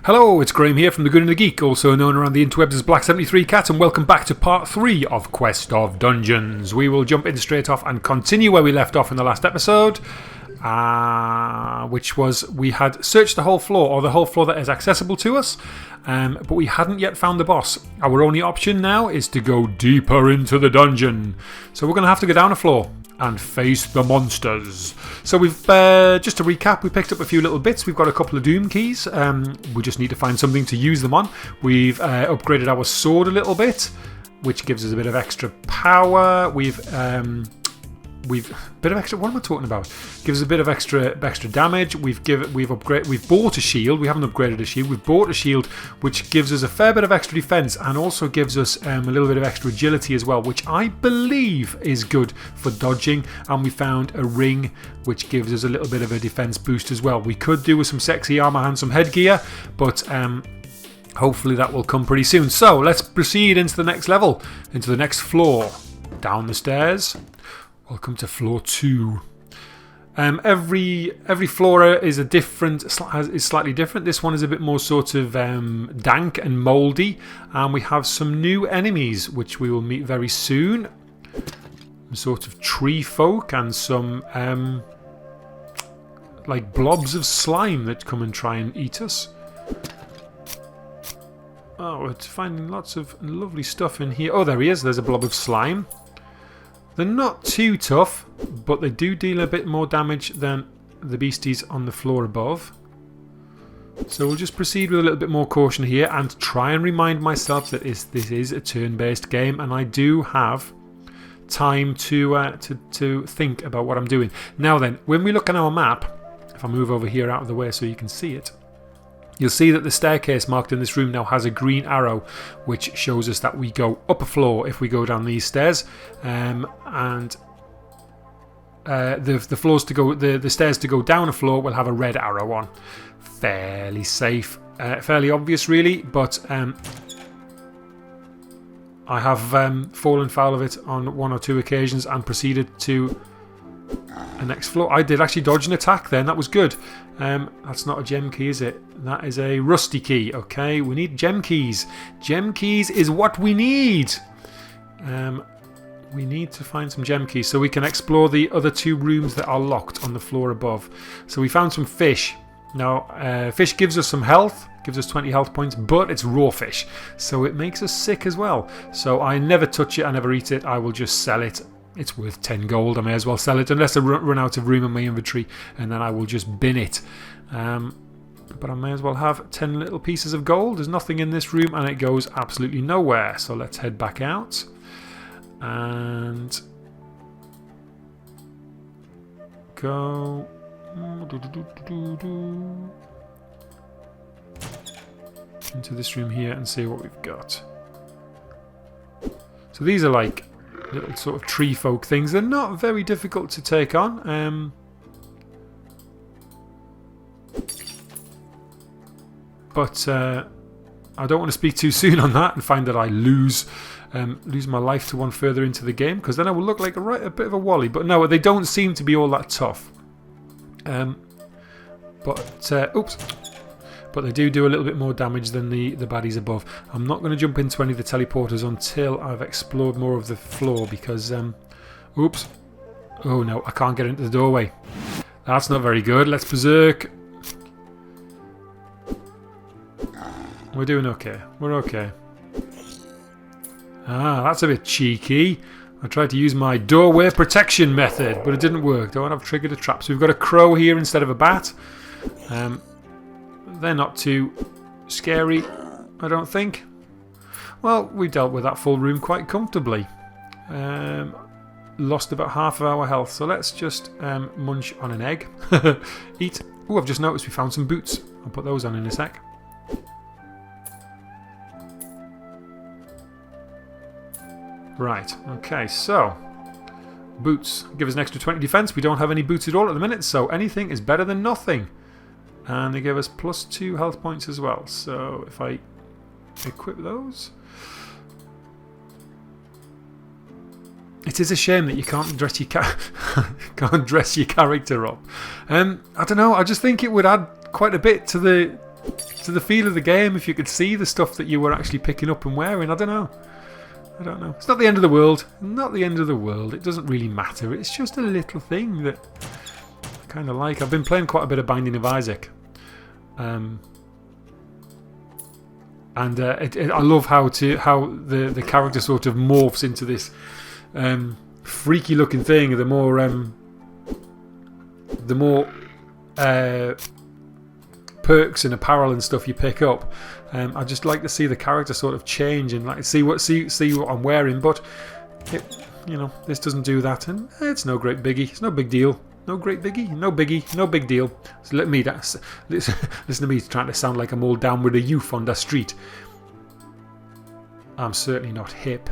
Hello, it's Graham here from the Goon and the Geek, also known around the interwebs as Black73Cat, and welcome back to part 3 of Quest of Dungeons. We will jump in straight off and continue where we left off in the last episode, which was we had searched the whole floor, or the whole floor that is accessible to us, but we hadn't yet found the boss. Our only option now is to go deeper into the dungeon. So we're going to have to go down a floor and face the monsters. So we've, just to recap, we picked up a few little bits. We've got a couple of doom keys. We just need to find something to use them on. We've upgraded our sword a little bit, which gives us a bit of extra power. We've bit of extra. What am I talking about? Gives us a bit of extra damage. We've bought a shield. We haven't upgraded a shield. We've bought a shield, which gives us a fair bit of extra defense and also gives us a little bit of extra agility as well, which I believe is good for dodging. And we found a ring, which gives us a little bit of a defense boost as well. We could do with some sexy armor and some headgear, but hopefully that will come pretty soon. So let's proceed into the next level, into the next floor. Down the stairs. Welcome to floor 2. Every floor is slightly different. This one is a bit more sort of dank and mouldy, and we have some new enemies which we will meet very soon. Some sort of tree folk and some like blobs of slime that come and try and eat us. Oh, we're finding lots of lovely stuff in here. Oh, there he is. There's a blob of slime. They're not too tough, but they do deal a bit more damage than the beasties on the floor above. So we'll just proceed with a little bit more caution here and try and remind myself that this is a turn-based game, and I do have time to think about what I'm doing. Now then, when we look at our map, if I move over here out of the way so you can see it, you'll see that the staircase marked in this room now has a green arrow, which shows us that we go up a floor if we go down these stairs, and the stairs to go down a floor will have a red arrow on. Fairly safe, fairly obvious, really. But I have fallen foul of it on 1 or 2 occasions and proceeded to a next floor. I did actually dodge an attack then. That was good. That's not a gem key, is it? That is a rusty key. Okay, we need gem keys. Gem keys is what we need. We need to find some gem keys so we can explore the other 2 rooms that are locked on the floor above. So we found some fish. Now, fish gives us some health, gives us 20 health points, but it's raw fish, so it makes us sick as well. So I never touch it, I never eat it, I will just sell it. It's worth 10 gold, I may as well sell it unless I run out of room in my inventory, and then I will just bin it. But I may as well have 10 little pieces of gold. There's nothing in this room and it goes absolutely nowhere. So let's head back out and go into this room here and see what we've got. So these are like little sort of tree folk things. They're not very difficult to take on. But I don't want to speak too soon on that and find that I lose my life to one further into the game, because then I will look like a bit of a wally. But no, they don't seem to be all that tough. But they do a little bit more damage than the baddies above. I'm not going to jump into any of the teleporters until I've explored more of the floor, because oops. Oh no, I can't get into the doorway. That's not very good. Let's berserk. We're doing okay. We're okay. Ah, that's a bit cheeky. I tried to use my doorway protection method, but it didn't work. Don't have triggered a trap. So we've got a crow here instead of a bat. They're not too scary, I don't think. Well, we dealt with that full room quite comfortably. Lost about half of our health, so let's just munch on an egg. Eat. Oh, I've just noticed we found some boots. I'll put those on in a sec. Right, okay, so boots give us an extra 20 defense. We don't have any boots at all at the minute, so anything is better than nothing. And they give us +2 health points as well. So if I equip those, it is a shame that you can't dress your character up. I don't know. I just think it would add quite a bit to the to the feel of the game if you could see the stuff that you were actually picking up and wearing. I don't know. It's not the end of the world. Not the end of the world. It doesn't really matter. It's just a little thing that I kind of like. I've been playing quite a bit of Binding of Isaac. I love how the character sort of morphs into this freaky looking thing. The more perks and apparel and stuff you pick up, I just like to see the character sort of change and like see what I'm wearing. But this doesn't do that, and it's no great biggie. It's no big deal. No great biggie. No biggie. No big deal. So listen to me trying to sound like I'm all down with the youth on the street. I'm certainly not hip,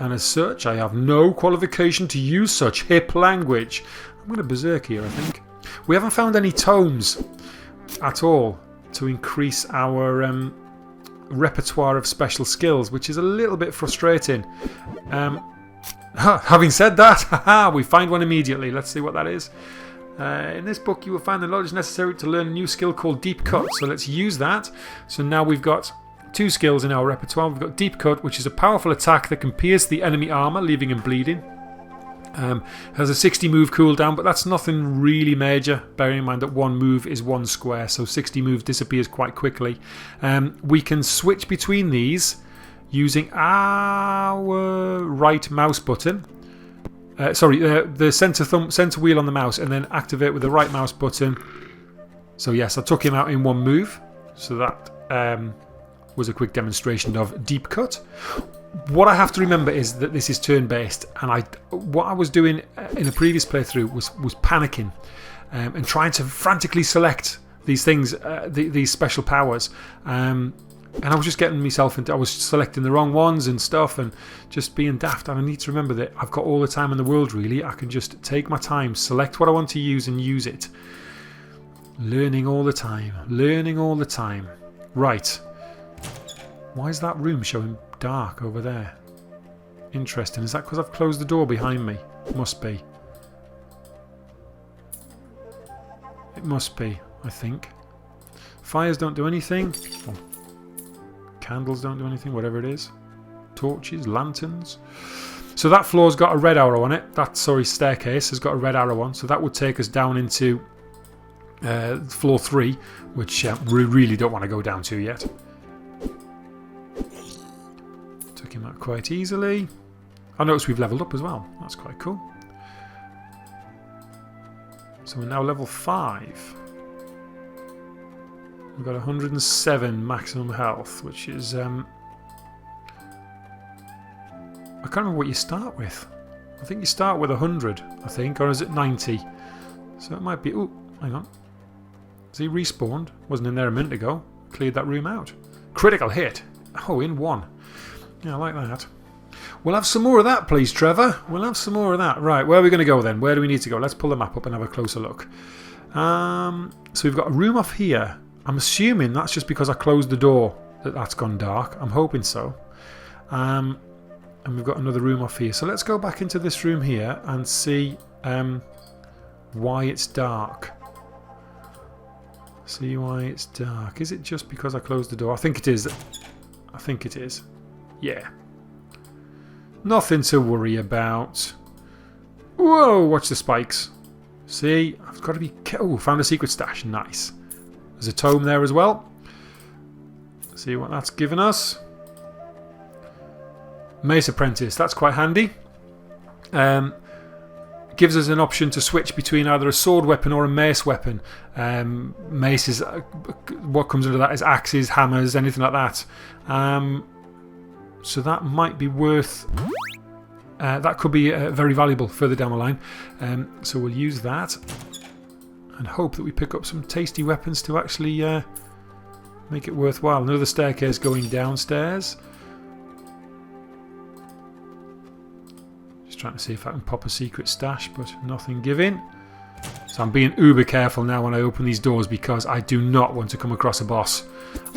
and as such, I have no qualification to use such hip language. I'm going to berserk here, I think. We haven't found any tomes at all to increase our repertoire of special skills, which is a little bit frustrating. Having said that, we find one immediately. Let's see what that is. In this book, you will find the knowledge necessary to learn a new skill called Deep Cut. So let's use that. So now we've got 2 skills in our repertoire. We've got Deep Cut, which is a powerful attack that can pierce the enemy armour, leaving him bleeding. Has a 60 move cooldown, but that's nothing really major, bearing in mind that 1 move is 1 square, so 60 moves disappears quite quickly. We can switch between these using our right mouse button. The center wheel on the mouse, and then activate with the right mouse button. So yes, I took him out in 1 move, so that was a quick demonstration of Deep Cut. What I have to remember is that this is turn-based, and what I was doing in a previous playthrough was panicking and trying to frantically select these things, these special powers, and I was just getting myself into. I was selecting the wrong ones and stuff, and just being daft. And I need to remember that I've got all the time in the world. Really, I can just take my time, select what I want to use, and use it. Learning all the time. Learning all the time. Right. Why is that room showing dark over there? Interesting. Is that because I've closed the door behind me? Must be. It must be, I think. Fires don't do anything. Oh. Candles don't do anything, whatever it is. Torches, lanterns. So that floor's got a red arrow on it. That, staircase has got a red arrow on. So that would take us down into floor 3, which we really don't want to go down to yet. Took him out quite easily. I notice we've leveled up as well. That's quite cool. So we're now level 5. We've got 107 maximum health, which is... I can't remember what you start with. I think you start with 100, I think, or is it 90? So it might be... Oh, hang on. Has he respawned? Wasn't in there a minute ago. Cleared that room out. Critical hit. Oh, in 1. Yeah, I like that. We'll have some more of that, please, Trevor. We'll have some more of that. Right, where are we going to go then? Where do we need to go? Let's pull the map up and have a closer look. So we've got a room off here. I'm assuming that's just because I closed the door that's gone dark. I'm hoping so. And we've got another room off here. So let's go back into this room here and see why it's dark. See why it's dark. Is it just because I closed the door? I think it is. I think it is. Yeah. Nothing to worry about. Whoa, watch the spikes. See, I've got to be... Oh, found a secret stash. Nice. There's a tome there as well. See what that's given us. Mace Apprentice. That's quite handy. Gives us an option to switch between either a sword weapon or a mace weapon. Mace is... what comes under that is axes, hammers, anything like that. So that might be worth... that could be very valuable further down the line. So we'll use that. And hope that we pick up some tasty weapons to actually make it worthwhile. Another staircase going downstairs. Just trying to see if I can pop a secret stash, but nothing giving. So I'm being uber careful now when I open these doors because I do not want to come across a boss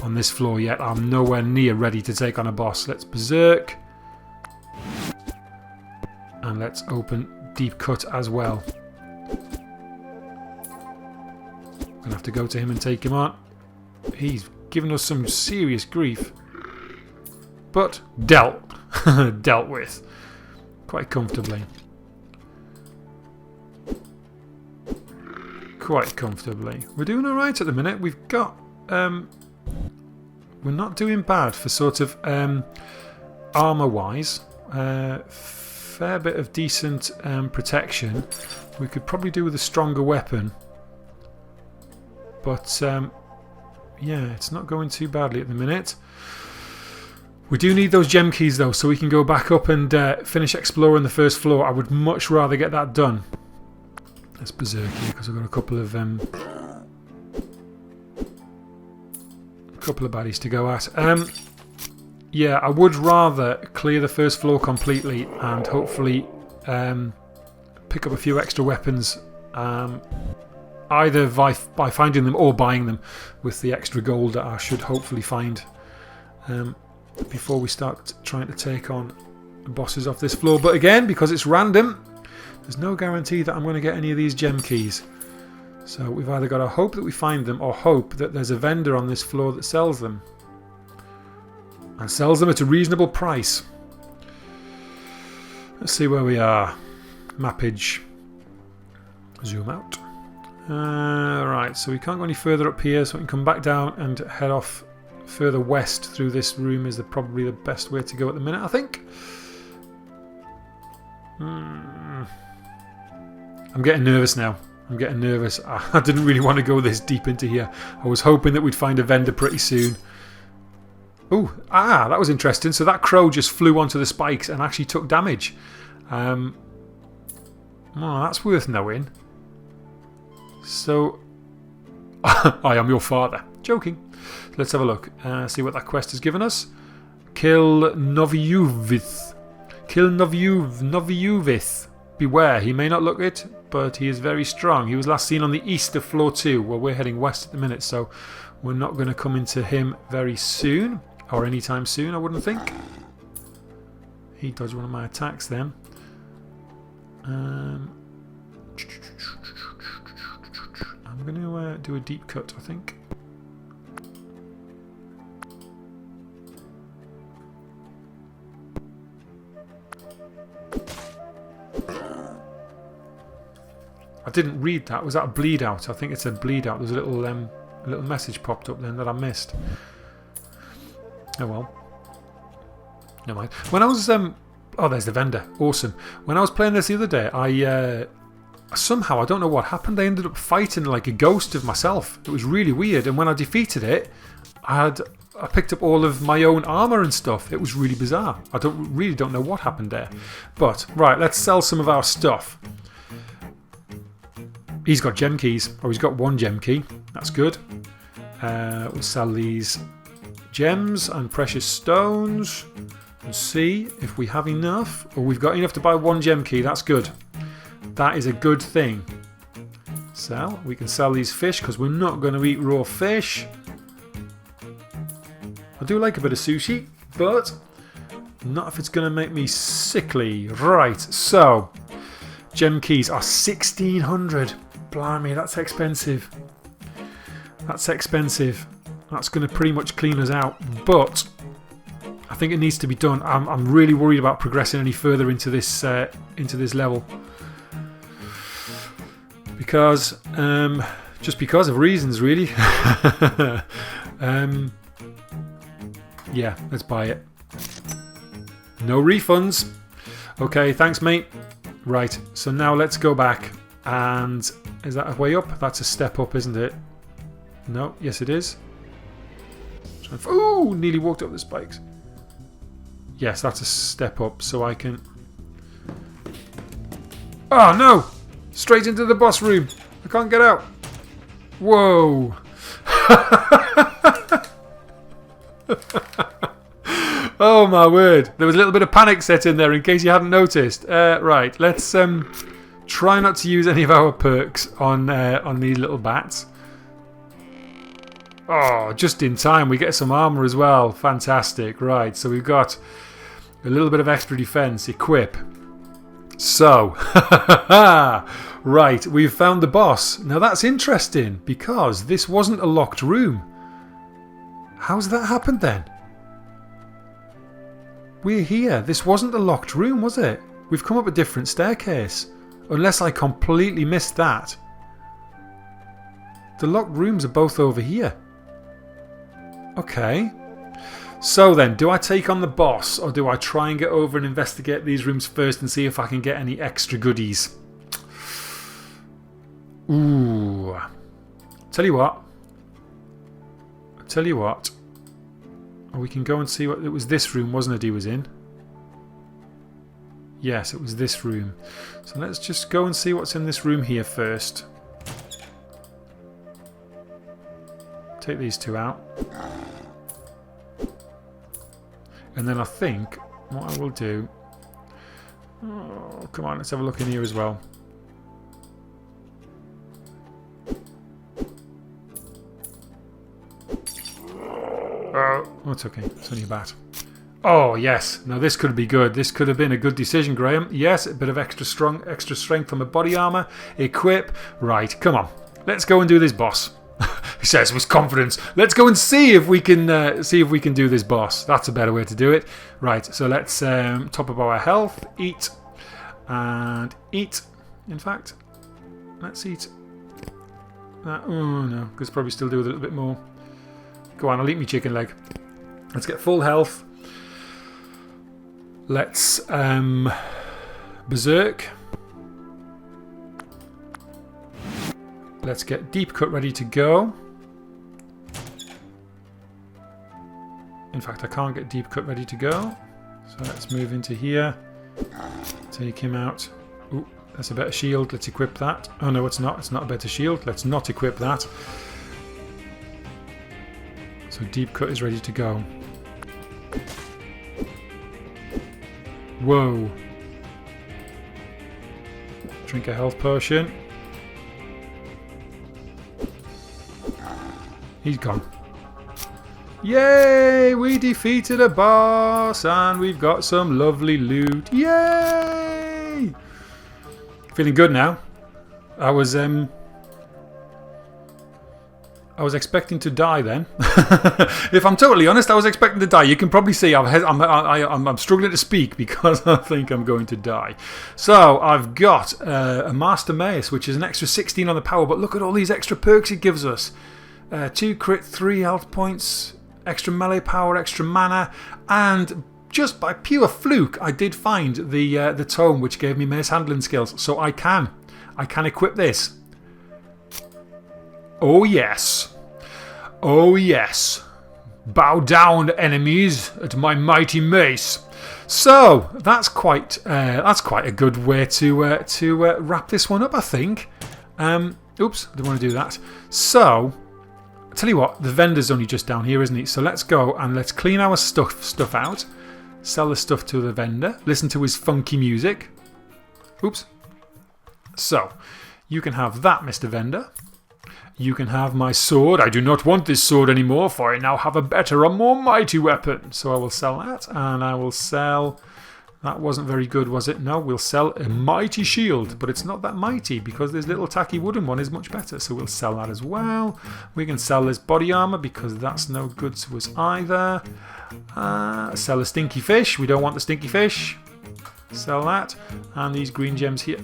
on this floor yet. I'm nowhere near ready to take on a boss. Let's berserk. And let's open Deep Cut as well. Gonna have to go to him and take him on. He's given us some serious grief. But dealt with quite comfortably. Quite comfortably. We're doing alright at the minute. We've got we're not doing bad for sort of armour wise. Fair bit of decent protection. We could probably do with a stronger weapon. But yeah, it's not going too badly at the minute. We do need those gem keys though, so we can go back up and finish exploring the first floor. I would much rather get that done. Let's berserk here because I've got a couple of baddies to go at. Yeah, I would rather clear the first floor completely and hopefully pick up a few extra weapons, either by finding them or buying them with the extra gold that I should hopefully find. Before we start trying to take on bosses off this floor. But again, because it's random, there's no guarantee that I'm going to get any of these gem keys. So we've either got to hope that we find them or hope that there's a vendor on this floor that sells them. And sells them at a reasonable price. Let's see where we are. Mappage. Zoom out. Right, so we can't go any further up here, so we can come back down and head off further west through this room is probably the best way to go at the minute, I think. I'm getting nervous now. I'm getting nervous. I didn't really want to go this deep into here. I was hoping that we'd find a vendor pretty soon. Oh, that was interesting. So that crow just flew onto the spikes and actually took damage. Well, that's worth knowing. So, I am your father. Joking. Let's have a look. See what that quest has given us. Kill Noviuvith. Kill Noviuvith. Beware, he may not look it, but he is very strong. He was last seen on the east of floor 2. Well, we're heading west at the minute, so we're not going to come into him very soon. Or anytime soon, I wouldn't think. He dodged one of my attacks then. I'm going to do a deep cut, I think. I didn't read that. Was that a bleed out? I think it's a bleed out. There's a little message popped up then that I missed. Oh well. Never mind. When I was oh, there's the vendor. Awesome. When I was playing this the other day, I somehow, I don't know what happened, I ended up fighting like a ghost of myself. It was really weird. And when I defeated it, I picked up all of my own armor and stuff. It was really bizarre. I really don't know what happened there. But right, let's sell some of our stuff. He's got gem keys, or he's got one gem key. That's good. We'll sell these gems and precious stones and see if we have enough. Or we've got enough to buy one gem key. That's good. That is a good thing. So we can sell these fish because we're not going to eat raw fish. I do like a bit of sushi, but not if it's going to make me sickly. Right, so gem keys are 1,600. Blimey, that's expensive. That's expensive. That's going to pretty much clean us out. But I think it needs to be done. I'm really worried about progressing any further into this level. Because, just because of reasons, really. Yeah, let's buy it. No refunds. Okay, thanks, mate. Right, so now let's go back. And is that a way up? That's a step up, isn't it? No, yes it is. Ooh, nearly walked up the spikes. Yes, that's a step up, so I can... Oh, no! Straight into the boss room. I can't get out. Whoa. Oh, my word. There was a little bit of panic set in there in case you hadn't noticed. Right, let's try not to use any of our perks on these little bats. Oh, just in time. We get some armor as well. Fantastic. Right, so we've got a little bit of extra defense. Equip. So, right, we've found the boss. Now that's interesting because this wasn't a locked room. How's that happened then? We're here. This wasn't a locked room, was it? We've come up a different staircase. Unless I completely missed that. The locked rooms are both over here. Okay. So then, do I take on the boss or do I try and get over and investigate these rooms first and see if I can get any extra goodies? Ooh. Tell you what. We can go and see what... It was this room, wasn't it, he was in? Yes, it was this room. So let's just go and see what's in this room here first. Take these two out. And then I think what I will do... Oh, come on, let's have a look in here as well. Oh, it's okay. It's only a bat. Oh, yes. Now this could be good. This could have been a good decision, Graham. Yes, a bit of extra strength on my body armour. Equip. Right, come on. Let's go and do this boss. He says with confidence. Let's go and see if we can do this boss. That's a better way to do it. Right, so let's top up our health. Eat. And eat. In fact, let's eat. Oh, no. Because probably still do a little bit more. Go on, I'll eat me chicken leg. Let's get full health. Let's berserk. Let's get deep cut ready to go. In fact, I can't get deep cut ready to go. So let's move into here. Take him out. Ooh, that's a better shield. Let's equip that. Oh no, it's not. It's not a better shield. Let's not equip that. So deep cut is ready to go. Whoa. Drink a health potion. He's gone. Yay! We defeated a boss and we've got some lovely loot. Yay! Feeling good now. I was expecting to die then. If I'm totally honest, I was expecting to die. You can probably see I'm struggling to speak because I think I'm going to die. So I've got a Master Mace, which is an extra 16 on the power. But look at all these extra perks it gives us. 2 crit, 3 health points, extra melee power, extra mana, and just by pure fluke, I did find the tome which gave me mace handling skills. So I can equip this. Oh yes. Oh yes. Bow down, enemies, at my mighty mace. So that's quite a good way to wrap this one up, I think. Oops, I didn't want to do that. So, I'll tell you what, the vendor's only just down here, isn't he? So let's go and let's clean our stuff out. Sell the stuff to the vendor. Listen to his funky music. Oops. So, you can have that, Mr. Vendor. You can have my sword. I do not want this sword anymore, for I now have a better, a more mighty weapon. So I will sell that, and I will sell... That wasn't very good, was it? No, we'll sell a mighty shield, but it's not that mighty because this little tacky wooden one is much better. So we'll sell that as well. We can sell this body armor because that's no good to us either. Sell a stinky fish. We don't want the stinky fish. Sell that. And these green gems here.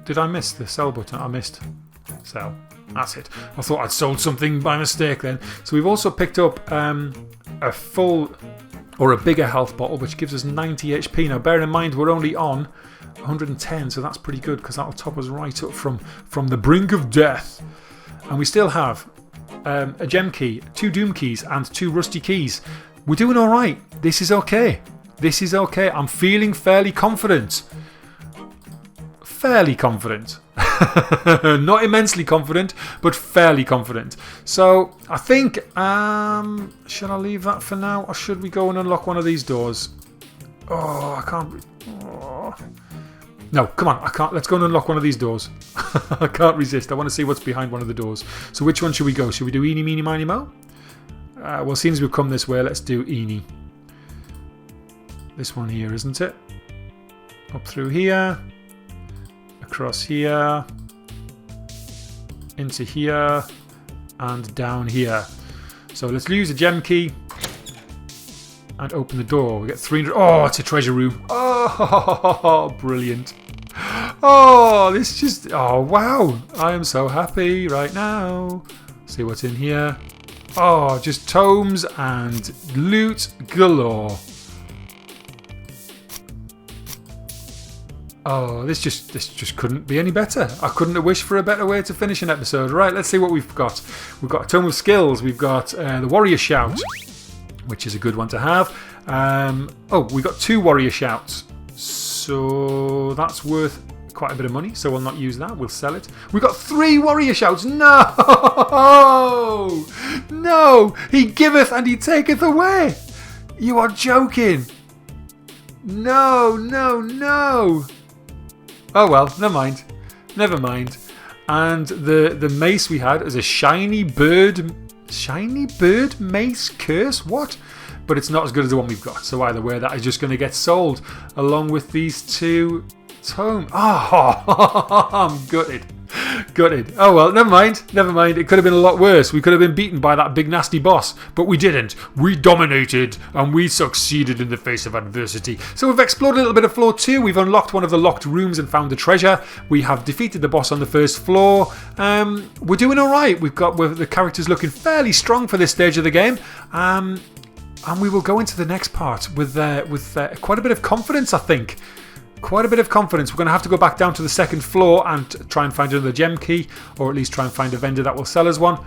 Did I miss the sell button? I missed. Sell. That's it. I thought I'd sold something by mistake then. So we've also picked up a full... or a bigger health bottle, which gives us 90 HP. Now, bear in mind, we're only on 110, so that's pretty good because that'll top us right up from the brink of death. And we still have a gem key, 2 doom keys, and 2 rusty keys. We're doing all right. This is okay. This is okay. I'm feeling fairly confident. Fairly confident. Not immensely confident, but fairly confident. So I think, should I leave that for now, or should we go and unlock one of these doors? Oh, I can't. Oh. No, come on, I can't. Let's go and unlock one of these doors. I can't resist. I want to see what's behind one of the doors. So which one should we go? Should we do eeny, meeny, miny, mo? Well, seeing as we've come this way, let's do eeny. This one here, isn't it? Up through here. Across here. Into here. And down here. So let's use the gem key. And open the door. We get 300. Oh, it's a treasure room. Oh, brilliant. Oh, this just... Oh, wow. I am so happy right now. See what's in here. Oh, just tomes and loot galore. Oh, this just couldn't be any better. I couldn't have wished for a better way to finish an episode. Right, let's see what we've got. We've got a Tome of Skills. We've got the Warrior Shout, which is a good one to have. Oh, we've got 2 Warrior Shouts. So that's worth quite a bit of money. So we'll not use that. We'll sell it. We've got 3 Warrior Shouts. No! No! He giveth and he taketh away. You are joking. No, no, no. Oh well, never mind. Never mind. And the mace we had is a shiny bird mace curse? What? But it's not as good as the one we've got. So either way, that is just going to get sold along with these 2 tomes. Oh, I'm gutted. Gutted. Oh well, never mind. Never mind. It could have been a lot worse. We could have been beaten by that big nasty boss. But we didn't. We dominated and we succeeded in the face of adversity. So we've explored a little bit of floor 2. We've unlocked one of the locked rooms and found the treasure. We have defeated the boss on the first floor. We're doing alright. We've got the characters looking fairly strong for this stage of the game. And we will go into the next part with quite a bit of confidence, I think. Quite a bit of confidence. We're going to have to go back down to the 2nd floor and try and find another gem key, or at least try and find a vendor that will sell us one.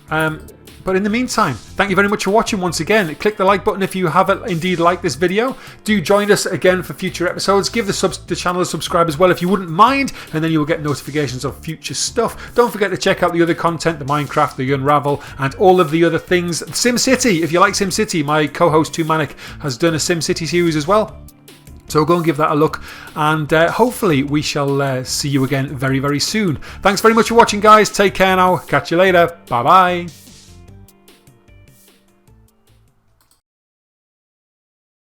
But in the meantime, thank you very much for watching once again. Click the like button if you have indeed liked this video. Do join us again for future episodes. Give the channel a subscribe as well if you wouldn't mind, and then you will get notifications of future stuff. Don't forget to check out the other content, the Minecraft, the Unravel, and all of the other things. SimCity, if you like SimCity, my co-host 2Manic has done a SimCity series as well. So go and give that a look, and hopefully we shall see you again very, very soon. Thanks very much for watching, guys. Take care now. Catch you later. Bye-bye.